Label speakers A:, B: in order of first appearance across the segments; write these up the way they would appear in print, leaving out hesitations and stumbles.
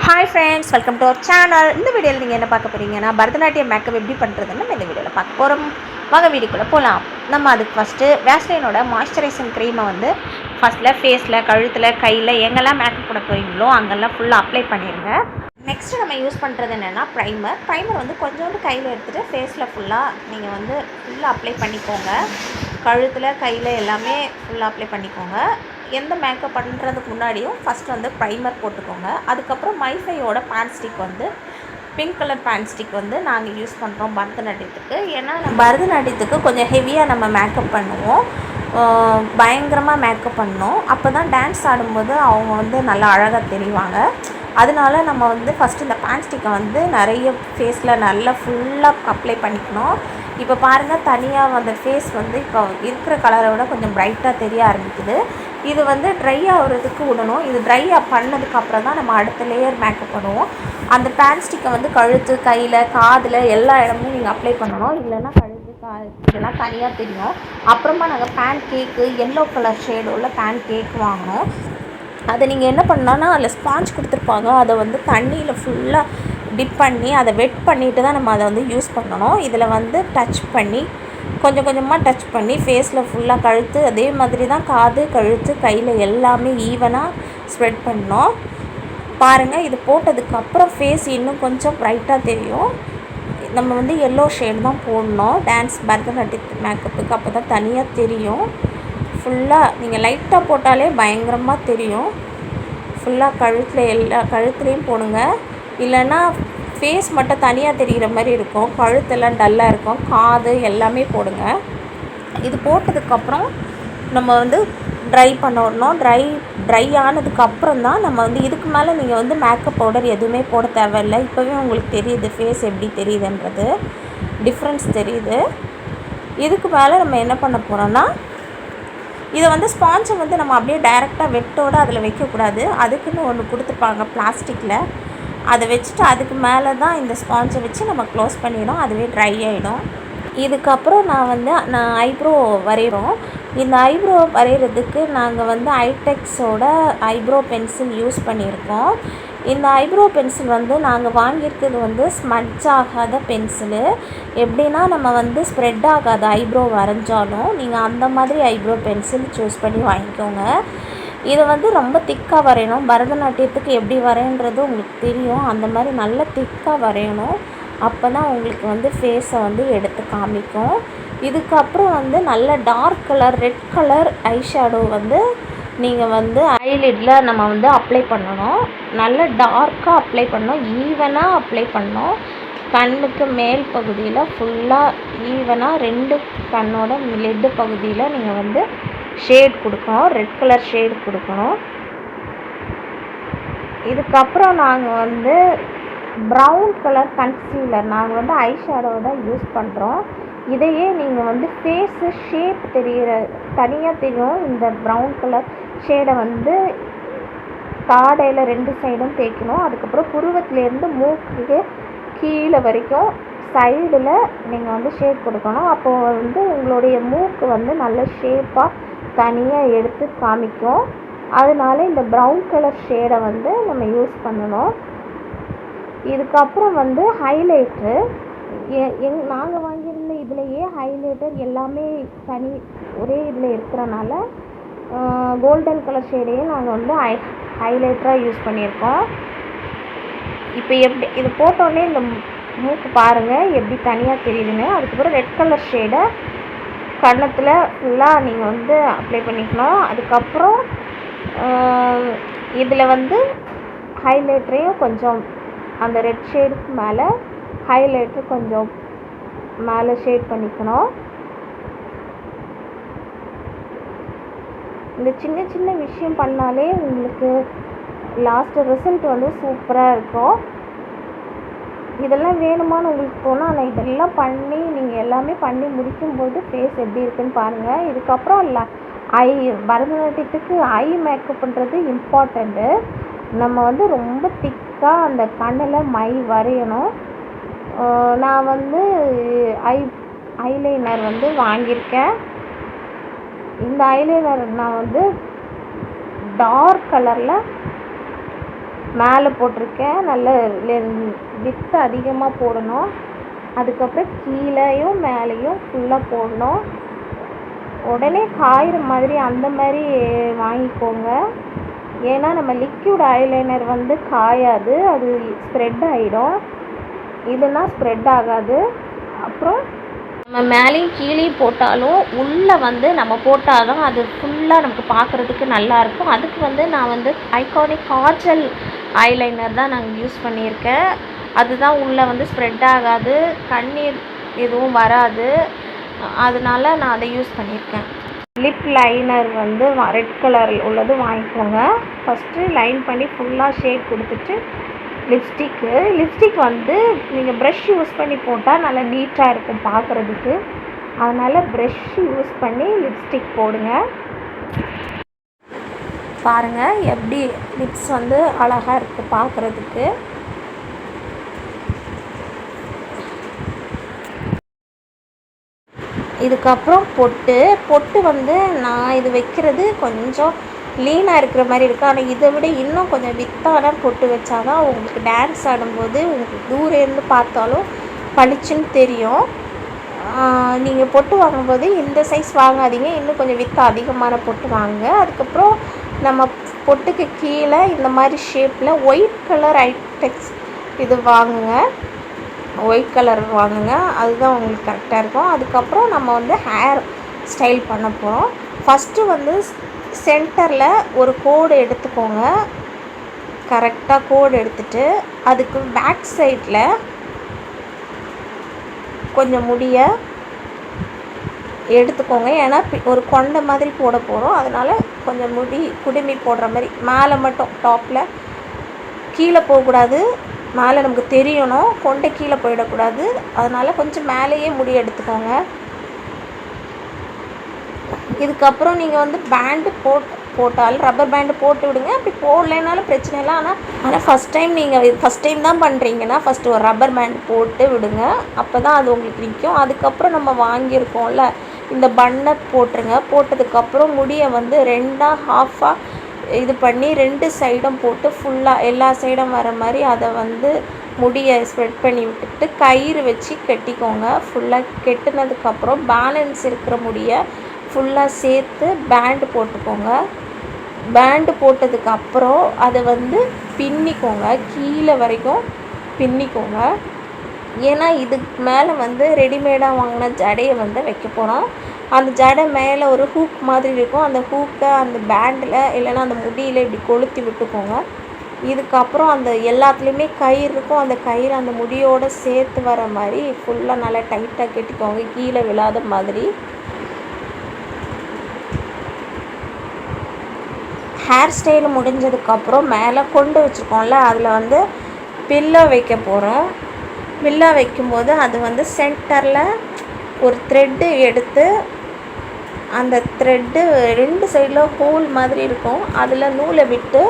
A: Hi friends, welcome to our channel. இந்த வீடியோவில் நீங்கள் என்ன பார்க்க போகிறீங்கன்னா, பரதநாட்டியம் மேக்கப் எப்படி பண்ணுறதுன்னு நம்ம இந்த வீடியோவில் பார்க்க போகிறோம். வாங்க வீடியோக்குள்ளே போகலாம். நம்ம அதுக்கு ஃபஸ்ட்டு வேஸ்லினோட மாய்ஸ்சரைசிங் க்ரீமை வந்து ஃபஸ்ட்டில் ஃபேஸில், கழுத்தில், கையில் எங்கெல்லாம் மேக்கப் போட போகிறீங்களோ அங்கெல்லாம் ஃபுல்லாக அப்ளை பண்ணிடுங்க. நெக்ஸ்ட்டு நம்ம யூஸ் பண்ணுறது என்னென்னா ப்ரைமர் வந்து கொஞ்சோண்டு கையில் எடுத்துகிட்டு ஃபேஸில் நீங்கள் வந்து ஃபுல்லாக அப்ளை பண்ணிக்கோங்க. கழுத்தில், கையில் எல்லாமே ஃபுல்லாக அப்ளை பண்ணிக்கோங்க. எந்த மேக்கப் பண்ணுறதுக்கு முன்னாடியும் ஃபஸ்ட்டு வந்து ப்ரைமர் போட்டுக்கோங்க. அதுக்கப்புறம் மைஃபையோட பேன் ஸ்டிக் வந்து பிங்க் கலர் பேன் ஸ்டிக் வந்து நாங்கள் யூஸ் பண்ணுறோம் பரதநாட்டியத்துக்கு. ஏன்னா பரதநாட்டியத்துக்கு கொஞ்சம் ஹெவியாக நம்ம மேக்கப் பண்ணுவோம், பயங்கரமாக மேக்கப் பண்ணோம். அப்போ தான் டான்ஸ் ஆடும்போது அவங்க வந்து நல்லா அழகாக தெரிவாங்க. அதனால நம்ம வந்து ஃபஸ்ட்டு இந்த பேன் ஸ்டிக்கை வந்து நிறைய ஃபேஸில் நல்லா ஃபுல்லாக அப்ளை பண்ணிக்கணும். இப்போ பாருங்கள், தனியாக அந்த ஃபேஸ் வந்து இப்போ இருக்கிற கலரை விட கொஞ்சம் ப்ரைட்டாக தெரிய ஆரம்பிக்குது. இது வந்து ட்ரை ஆகிறதுக்கு விடணும். இது ட்ரை பண்ணதுக்கப்புறம் தான் நம்ம அடுத்த லேயர் மேக்கப் பண்ணுவோம். அந்த பேன் ஸ்டிக்கை வந்து கழுத்து, கையில், காதில் எல்லா இடமும் நீங்கள் அப்ளை பண்ணணும். இல்லைன்னா கழுத்து, இதெல்லாம் தனியாக தெரியும். அப்புறமா நாங்கள் பேன் கேக்கு, எல்லோ கலர் ஷேடு உள்ள பேன் கேக் வாங்கினோம். அதை நீங்கள் என்ன பண்ணலான்னா, அதில் ஸ்பாஞ்ச் கொடுத்துருப்பாங்க. அதை வந்து தண்ணியில் ஃபுல்லாக டிப் பண்ணி அதை வெட் பண்ணிவிட்டு தான் நம்ம அதை வந்து யூஸ் பண்ணணும். இதில் வந்து டச் பண்ணி கொஞ்சம் கொஞ்சமாக டச் பண்ணி ஃபேஸில் ஃபுல்லாக கழுத்து, அதே மாதிரி தான் காது, கழுத்து, கையில் எல்லாமே ஈவனாக ஸ்ப்ரெட் பண்ணணும். பாருங்கள், இது போட்டதுக்கப்புறம் ஃபேஸ் இன்னும் கொஞ்சம் ப்ரைட்டாக தெரியும். நம்ம வந்து எல்லோ ஷேடு தான் போடணும் பரதநாட்டிய மேக்கப்புக்கு, அப்போ தான் தனியாக தெரியும். ஃபுல்லாக நீங்கள் லைட்டாக போட்டாலே பயங்கரமாக தெரியும். ஃபுல்லாக கழுத்தில் எல்லா கழுத்துலேயும் போடுங்க. இல்லைன்னா ஃபேஸ் மட்டும் தனியாக தெரிகிற மாதிரி இருக்கும், கழுத்தெல்லாம் டல்லாக இருக்கும், காது எல்லாமே போடுங்க. இது போட்டதுக்கப்புறம் நம்ம வந்து ட்ரை பண்ணணும். ட்ரை ஆனதுக்கப்புறம் தான் நம்ம வந்து இதுக்கு மேலே நீங்கள் வந்து மேக்கப் பவுடர் எதுவுமே போட தேவையில்லை. இப்போவே உங்களுக்கு தெரியுது ஃபேஸ் எப்படி தெரியுதுன்றது, டிஃப்ரென்ஸ் தெரியுது. இதுக்கு மேலே நம்ம என்ன பண்ண போகிறோன்னா, இதை வந்து ஸ்பாஞ்சை வந்து நம்ம அப்படியே டைரெக்டாக வெட்டோடு அதில் வைக்கக்கூடாது. அதுக்குன்னு ஒன்று கொடுத்துருப்பாங்க பிளாஸ்டிக்கில், அதை வச்சுட்டு அதுக்கு மேலே தான் இந்த ஸ்பாஞ்சை வச்சு நம்ம க்ளோஸ் பண்ணிடும். அதுவே ட்ரை ஆகிடும். இதுக்கப்புறம் நான் ஐப்ரோ வரைகிறோம். இந்த ஐப்ரோ வரைகிறதுக்கு நாங்கள் வந்து ஐடெக்ஸோட ஐப்ரோ பென்சில் யூஸ் பண்ணியிருக்கோம். இந்த ஐப்ரோ பென்சில் வந்து நாங்கள் வாங்கியிருக்கிறது வந்து ஸ்மட்ச் ஆகாத பென்சிலு. எப்படின்னா நம்ம வந்து ஸ்ப்ரெட் ஆகாத ஐப்ரோ வரைஞ்சாலும் நீங்கள் அந்த மாதிரி ஐப்ரோ பென்சில் சூஸ் பண்ணி வாங்கிக்கோங்க. இதை வந்து ரொம்ப திக்காக வரையணும். பரதநாட்டியத்துக்கு எப்படி வரையன்றது உங்களுக்கு தெரியும். அந்த மாதிரி நல்ல திக்காக வரையணும். அப்போ தான் உங்களுக்கு வந்து ஃபேஸை வந்து எடுத்து காமிக்கும். இதுக்கப்புறம் வந்து நல்ல dark colour, red colour eyeshadow வந்து நீங்கள் வந்து ஐலிட்டில் நம்ம வந்து அப்ளை பண்ணணும். நல்ல டார்க்காக அப்ளை பண்ணணும், ஈவனாக அப்ளை பண்ணணும். கண்ணுக்கு மேல் பகுதியில் ஃபுல்லாக ஈவனாக 2 கண்ணோட லெட்டு பகுதியில் நீங்கள் வந்து ஷேட் கொடுக்கணும், ரெட் கலர் ஷேடு கொடுக்கணும். இதுக்கப்புறம் நாங்கள் வந்து ப்ரௌன் கலர் கன்சீலர் நாங்கள் வந்து ஐஷேடோட யூஸ் பண்ணுறோம். இதையே நீங்கள் வந்து ஃபேஸு ஷேப் தனியாக தெரியும். இந்த ப்ரௌன் கலர் ஷேடை வந்து தாடையில் 2 சைடும் தேய்க்கணும். அதுக்கப்புறம் புருவத்திலேருந்து மூக்குக்கு கீழே வரைக்கும் சைடில் நீங்கள் வந்து ஷேட் கொடுக்கணும். அப்போது வந்து உங்களுடைய மூக்கு வந்து நல்ல ஷேப்பாக தனியாக எடுத்து காமிக்கும். அதனால இந்த ப்ரௌன் கலர் ஷேடை வந்து நம்ம யூஸ் பண்ணணும். இதுக்கப்புறம் வந்து ஹைலைட்ரு நாங்கள் வாங்கியிருந்த இதுலேயே ஹைலைட்டர் எல்லாமே ஒரே இதில் இருக்கிறனால கோல்டன் கலர் ஷேடையே நாங்கள் வந்து ஹைலைட்டராக யூஸ் பண்ணியிருக்கோம். இப்போ எப்படி இது போட்டோடனே இந்த மூக்கு பாருங்கள் எப்படி தனியாக தெரியுதுன்னு. அதுக்கப்புறம் ரெட் கலர் ஷேடை கன்னத்தில் ஃபுல்லாக நீங்கள் வந்து அப்ளை பண்ணிக்கணும். அதுக்கப்புறம் இதில் வந்து ஹைலைட்டரையும் கொஞ்சம் அந்த ரெட் ஷேடுக்கு மேலே ஹைலைட்டர் கொஞ்சம் மேலே ஷேட் பண்ணிக்கணும். இந்த சின்ன சின்ன விஷயம் பண்ணாலே உங்களுக்கு லாஸ்ட்டு ரிசல்ட் வந்து சூப்பராக இருக்கும். இதெல்லாம் வேணுமான்னு உங்களுக்கு தோணும். ஆனால் இதெல்லாம் பண்ணி நீங்கள் எல்லாமே பண்ணி முடிக்கும்போது ஃபேஸ் எப்படி இருக்குன்னு பாருங்கள். இதுக்கப்புறம் பரதநாட்டியத்துக்கு ஐ மேக்கப் பண்ணுறது இம்பார்ட்டண்ட்டு. நம்ம வந்து ரொம்ப திக்காக அந்த கண்ணில் மை வரையணும். நான் வந்து ஐலைனர் வந்து வாங்கியிருக்கேன். இந்த ஐலைனர் நான் வந்து டார்க் கலரில் மேலே போட்டிருக்கேன். நல்ல வித்து அதிகமாக போடணும். அதுக்கப்புறம் கீழேயும் மேலேயும் ஃபுல்லாக போடணும். உடனே காயிற மாதிரி அந்த மாதிரி வாங்கிக்கோங்க. ஏன்னா நம்ம லிக்விட் ஐலைனர் வந்து காயாது, அது ஸ்ப்ரெட் ஆகிடும். இதுனா ஸ்ப்ரெட் ஆகாது. அப்புறம் நம்ம மேலேயும் கீழேயும் போட்டாலும் உள்ளே வந்து நம்ம போட்டால் தான் அது ஃபுல்லாக நமக்கு பார்க்குறதுக்கு நல்லாயிருக்கும். அதுக்கு வந்து நான் வந்து ஐகானிக் காஜல் ஐலைனர் தான் நாங்கள் யூஸ் பண்ணியிருக்கேன். அதுதான் உள்ளே வந்து ஸ்ப்ரெட் ஆகாது, கண்ணீர் எதுவும் வராது. அதனால நான் அதை யூஸ் பண்ணியிருக்கேன். லிப் லைனர் வந்து ரெட் கலர் உள்ளது வாங்கிக்கோங்க. ஃபஸ்ட்டு லைன் பண்ணி ஃபுல்லாக ஷேட் கொடுத்துட்டு லிப்ஸ்டிக் வந்து நீங்கள் ப்ரஷ் யூஸ் பண்ணி போட்டால் நல்லா நீட்டாக இருக்கும் பார்க்குறதுக்கு. அதனால் ப்ரஷ் யூஸ் பண்ணி லிப்ஸ்டிக் போடுங்க. பாருங்கள் எப்படி லிப்ஸ் வந்து அழகாக இருக்குது பார்க்குறதுக்கு. இதுக்கப்புறம் பொட்டு வந்து நான் இது வைக்கிறது கொஞ்சம் லீனாக இருக்கிற மாதிரி இருக்குது. ஆனால் இதை விட இன்னும் கொஞ்சம் வித்தான பொட்டு வச்சா தான் உங்களுக்கு டான்ஸ் ஆடும்போது உங்களுக்கு தூரேருந்து பார்த்தாலும் பளிச்சுன்னு தெரியும். நீங்கள் பொட்டு வாங்கும்போது இந்த சைஸ் வாங்காதீங்க, இன்னும் கொஞ்சம் வித்து அதிகமான பொட்டு வாங்குங்க. அதுக்கப்புறம் நம்ம பொட்டுக்கு கீழே இந்த மாதிரி ஷேப்பில் ஒயிட் கலர் ஐடெக்ஸ் இது வாங்குங்க. ஒயிட் கலர் வாங்குங்க, அதுதான் உங்களுக்கு கரெக்டாக இருக்கும். அதுக்கப்புறம் நம்ம வந்து ஹேர் ஸ்டைல் பண்ண போகிறோம். ஃபஸ்ட்டு வந்து சென்டரில் ஒரு கோடு எடுத்துக்கோங்க. கரெக்டாக கோடு எடுத்துகிட்டு அதுக்கு பேக் சைடில் கொஞ்சம் முடிய எடுத்துக்கோங்க. ஏன்னா ஒரு கொண்டை மாதிரி போட போகிறோம், அதனால் கொஞ்சம் குடுமி போடுற மாதிரி மேலே மட்டும் டாப்பில், கீழே போகக்கூடாது. மேலே நமக்கு தெரியணும், கொண்டை கீழே போயிடக்கூடாது. அதனால் கொஞ்சம் மேலேயே முடி எடுத்துக்கோங்க. இதுக்கப்புறம் நீங்கள் வந்து பேண்டு போட்டாலும் ரப்பர் பேண்டு போட்டு விடுங்க. அப்படி போடலைனாலும் பிரச்சனை இல்லை. ஆனால் ஃபஸ்ட் டைம் தான் பண்ணுறீங்கன்னா ஃபஸ்ட்டு ஒரு ரப்பர் பேண்ட் போட்டு விடுங்க. அப்போ தான் அது உங்களுக்கு நிற்கும். அதுக்கப்புறம் நம்ம வாங்கியிருக்கோம்ல இந்த பன்னை போட்டுருங்க. போட்டதுக்கப்புறம் முடியை வந்து ஹாஃபாக இது பண்ணி 2 சைடும் போட்டு ஃபுல்லாக எல்லா சைடும் வர மாதிரி அதை வந்து முடியை ஸ்ப்ரெட் பண்ணி விட்டுட்டு கயிறு வச்சு கட்டிக்கோங்க. ஃபுல்லாக கெட்டினதுக்கப்புறம் பேலன்ஸ் இருக்கிற முடியை ஃபுல்லாக சேர்த்து பேண்டு போட்டுக்கோங்க. பேண்டு போட்டதுக்கப்புறம் அதை வந்து பின்னிக்கோங்க, கீழே வரைக்கும் பின்னிக்கோங்க. ஏன்னா இதுக்கு மேலே வந்து ரெடிமேடாக வாங்கின ஜடையை வந்து வைக்க போகிறோம். அந்த ஜடை மேலே ஒரு ஹூக் மாதிரி இருக்கும். அந்த ஹூக்கை அந்த பேண்டில் இல்லைன்னா அந்த முடியில் இப்படி கொளுத்தி விட்டுக்கோங்க. இதுக்கப்புறம் அந்த எல்லாத்துலேயுமே கயிறு இருக்கும். அந்த கயிறு அந்த முடியோடு சேர்த்து வர மாதிரி ஃபுல்லாக நல்லா டைட்டாக கட்டிக்கோங்க, கீழே விழாத மாதிரி. ஹேர் ஸ்டைல் முடிஞ்சதுக்கப்புறம் மேலே கொண்டு வச்சுருக்கோம்ல அதில் வந்து பில்லோ வைக்க போகிறோம். பில்லோ வைக்கும்போது அது வந்து சென்டரில் ஒரு த்ரெட்டு எடுத்து அந்த த்ரெட்டு 2 சைடில் ஹோல் மாதிரி இருக்கும், அதில் நூலை விட்டு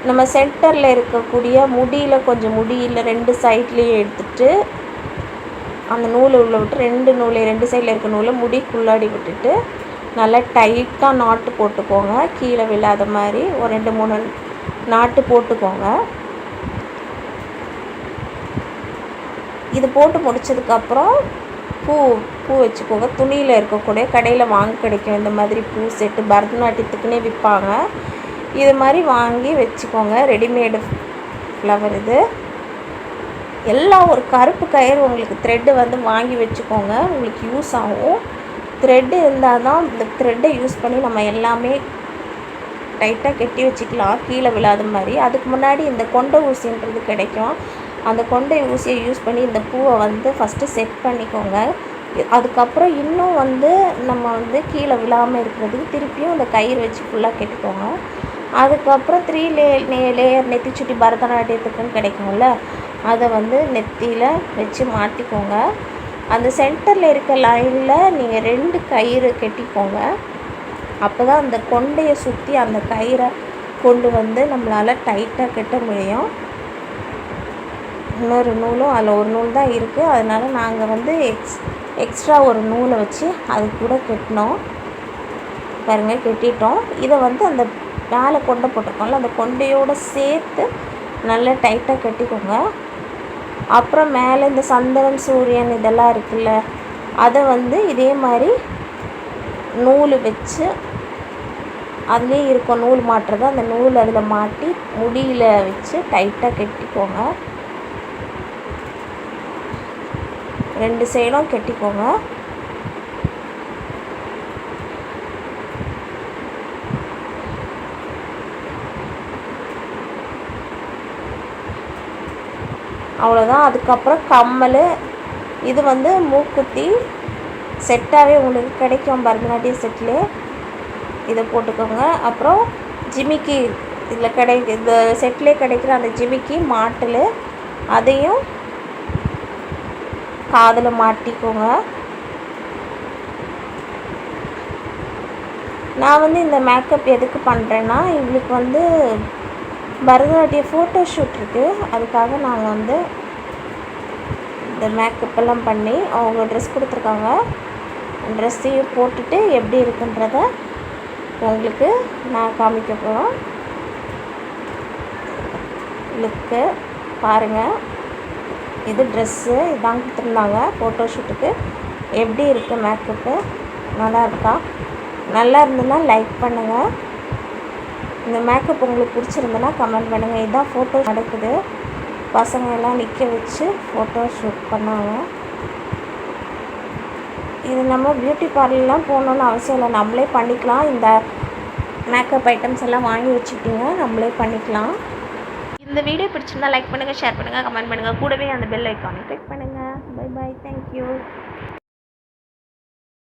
A: நம்ம சென்டரில் இருக்கக்கூடிய முடியில் கொஞ்சம் முடியில் 2 சைட்லேயும் எடுத்துகிட்டு அந்த நூலை உள்ள விட்டு 2 சைடில் இருக்க நூலை முடிக்குள்ளாடி விட்டுட்டு நல்லா டைட்டாக நாட்டு போட்டுக்கோங்க. கீழே விழாத மாதிரி ஒரு 2-3 நாட்டு போட்டுக்கோங்க. இது போட்டு முடித்ததுக்கப்புறம் பூ வச்சுக்கோங்க. துணியில் இருக்கக்கூடிய கடையில் வாங்க கிடைக்கும் இந்த மாதிரி பூ செட்டு, பரதநாட்டியத்துக்குன்னே விற்பாங்க. இது மாதிரி வாங்கி வச்சுக்கோங்க. ரெடிமேடு ஃப்ளவர் இது எல்லாம். ஒரு கருப்பு கயிறு உங்களுக்கு த்ரெட்டு வந்து வாங்கி வச்சுக்கோங்க, உங்களுக்கு யூஸ் ஆகும். த்ரெட்டு இருந்தால் தான் இந்த த்ரெட்டை யூஸ் பண்ணி நம்ம எல்லாமே டைட்டாக கட்டி வச்சுக்கலாம், கீழே விழாத மாதிரி. அதுக்கு முன்னாடி இந்த கொண்டை ஊசின்றது கிடைக்கும். அந்த கொண்டை ஊசியை யூஸ் பண்ணி இந்த பூவை வந்து ஃபஸ்ட்டு செட் பண்ணிக்கோங்க. அதுக்கப்புறம் இன்னும் வந்து நம்ம வந்து கீழே விழாமல் இருக்கிறதுக்கு திருப்பியும் அந்த கயிறு வச்சு ஃபுல்லாக கட்டிக்கோங்க. அதுக்கப்புறம் 3 லேயர் நெத்திச்சுட்டி பரதநாட்டியத்துக்குன்னு கிடைக்கும்ல, அதை வந்து நெத்தியில் வச்சு மாட்டிக்கோங்க. அந்த சென்டரில் இருக்க லைனில் நீங்கள் 2 கயிறு கட்டிக்கோங்க. அப்போ தான் அந்த கொண்டையை சுற்றி அந்த கயிறை கொண்டு வந்து நம்மளால் டைட்டாக கட்ட முடியும். இன்னொரு நூலும் அதில் ஒரு நூல் தான் இருக்குது, அதனால் நாங்கள் வந்து எக்ஸ்ட்ரா ஒரு நூலை வச்சு அது கூட கட்டினோம். பாருங்கள், கட்டிட்டோம். இதை வந்து அந்த மேலே கொண்டை போட்டிருக்கோம்ல அந்த கொண்டையோடு சேர்த்து நல்லா டைட்டாக கட்டிக்கோங்க. அப்புறம் மேலே இந்த சந்திரன் சூரியன் இதெல்லாம் இருக்குல்ல, அதை வந்து இதே மாதிரி நூல் வச்சு அதுலேயே இருக்கும் நூல் மாட்டுறது, அந்த நூல் அதில் மாட்டி முடியில் வச்சு டைட்டாக கட்டிக்கோங்க. 2 சைடும் கட்டிக்கோங்க. அவ்வளோதான். அதுக்கப்புறம் கம்மல், இது வந்து மூக்குத்தி செட்டாகவே உங்களுக்கு கிடைக்கும் பரதநாட்டிய செட்லேயே, இதை போட்டுக்கோங்க. அப்புறம் ஜிமிக்கி இதில் இந்த செட்லேயே கிடைக்கிற அந்த ஜிமிக்கி மாட்டில் அதையும் காதில் மாட்டிக்கோங்க. நான் வந்து இந்த மேக்கப் எதுக்கு பண்ணுறேன்னா, இவங்களுக்கு வந்து பரதநாட்டிய ஃபோட்டோ ஷூட் இருக்குது, அதுக்காக நாங்கள் வந்து இந்த மேக்கப் எல்லாம் பண்ணி அவங்க ட்ரெஸ் கொடுத்துருக்காங்க. ட்ரெஸ்ஸையும் போட்டுட்டு எப்படி இருக்குன்றத உங்களுக்கு நான் காமிக்க போகிறோம். லுக்கு பாருங்கள். இது ட்ரெஸ்ஸு இதான் கொடுத்துருந்தாங்க ஃபோட்டோ ஷூட்டுக்கு. எப்படி இருக்குது மேக்கப்பு, நல்லா இருக்கா? நல்லா இருந்ததுன்னா லைக் பண்ணுங்கள். இந்த மேக்கப் உங்களுக்கு பிடிச்சிருந்ததுன்னா கமெண்ட் பண்ணுங்கள். இதுதான் ஃபோட்டோ நடக்குது, பசங்க எல்லாம் நிற்க வச்சு ஃபோட்டோ ஷூட் பண்ணாங்க. இது நம்ம பியூட்டி பார்லர்லாம் போகணுன்னு அவசியம் இல்லை, நம்மளே பண்ணிக்கலாம். இந்த மேக்கப் ஐட்டம்ஸ் எல்லாம் வாங்கி வச்சுக்கிட்டிங்க, நம்மளே பண்ணிக்கலாம். இந்த வீடியோ பிடிச்சிருந்தா லைக் பண்ணுங்கள், ஷேர் பண்ணுங்கள், கமெண்ட் பண்ணுங்கள். கூடவே அந்த பெல் ஐக்கானை கிளிக் பண்ணுங்கள். Bye bye, thank you.